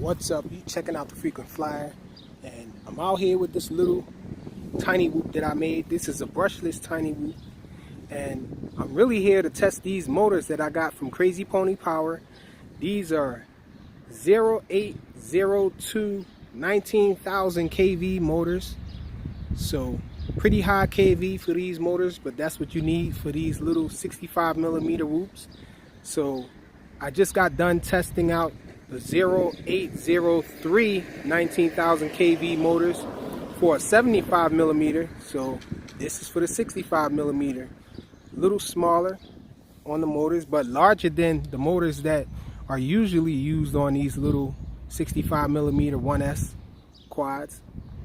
What's up? You checking out the Frequent Flyer, and I'm out here with this little tiny whoop that I made. This is a brushless tiny whoop, and I'm really here to test these motors that I got from Crazepony-Power. These are 0802 19,000 kV motors, so pretty high kV for these motors, but that's what you need for these little 65mm whoops. So I just got done testing out the 0803 19,000 kV motors for a 75mm. So this is for the 65mm. A little smaller on the motors, but larger than the motors that are usually used on these little 65mm 1S quads.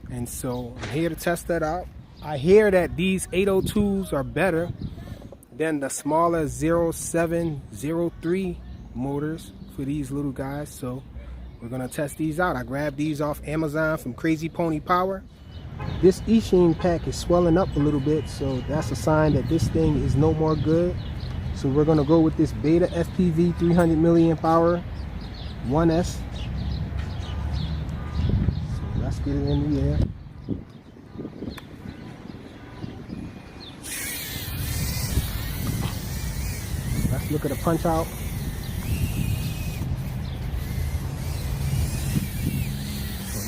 And so I'm here to test that out. I hear that these 802s are better than the smaller 0703 motors for these little guys, so we're gonna test these out. I grabbed these off Amazon from Crazepony-Power. This e-sheen pack is swelling up a little bit, so that's a sign that this thing is no more good. So we're gonna go with this Beta FPV 300 milliamp hour 1S. So let's get it in the air. Let's look at the punch out.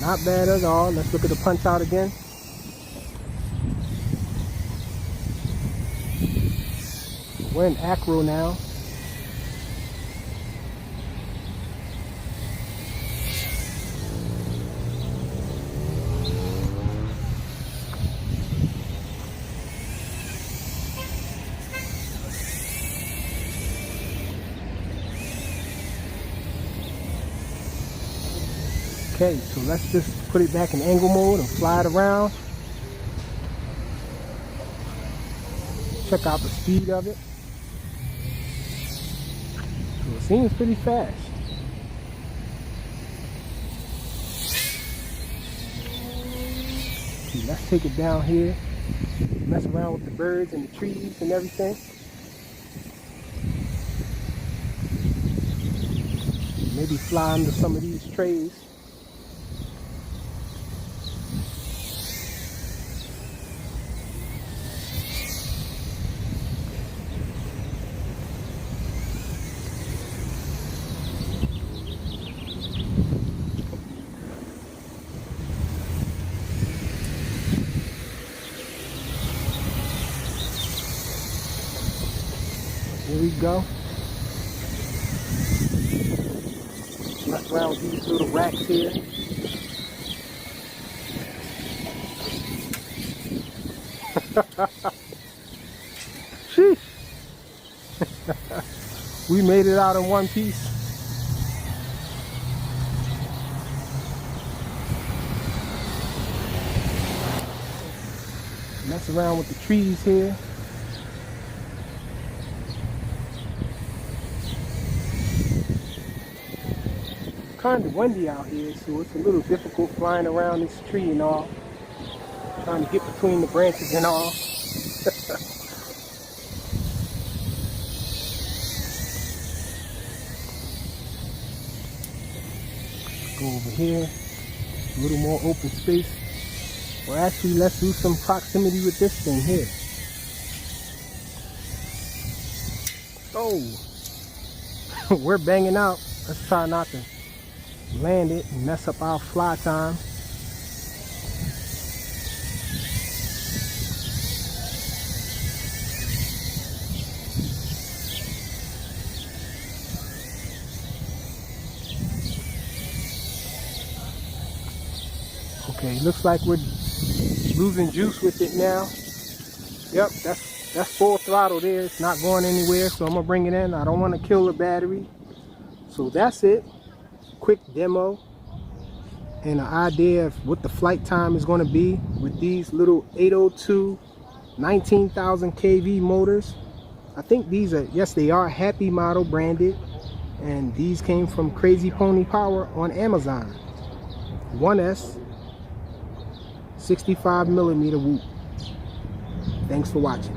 Not bad at all. Let's look at the punch out again. We're in acro now. Okay, so let's just put it back in angle mode and fly it around. Check out the speed of it. So it seems pretty fast. Okay, let's take it down here. Mess around with the birds and the trees and everything. Maybe fly into some of these trays. Here we go. Mess around with these little racks here. Sheesh. We made it out in one piece. Mess around with the trees here. Kind of windy out here, so it's a little difficult flying around this tree and all. Trying to get between the branches and all. Go over here, a little more open space. Well, actually, let's do some proximity with this thing here. Oh, we're banging out. Let's try not to land it and mess up our fly time. Okay, looks like we're losing juice with it now. Yep, that's full throttle there. It's not going anywhere, so I'm gonna bring it in. I don't want to kill the battery. So that's it. Quick demo and an idea of what the flight time is going to be with these little 802 19,000 kV motors. I think these are, yes, they are Happymodel branded, and these came from Crazepony-Power on Amazon. 1S 65mm whoop. Thanks for watching.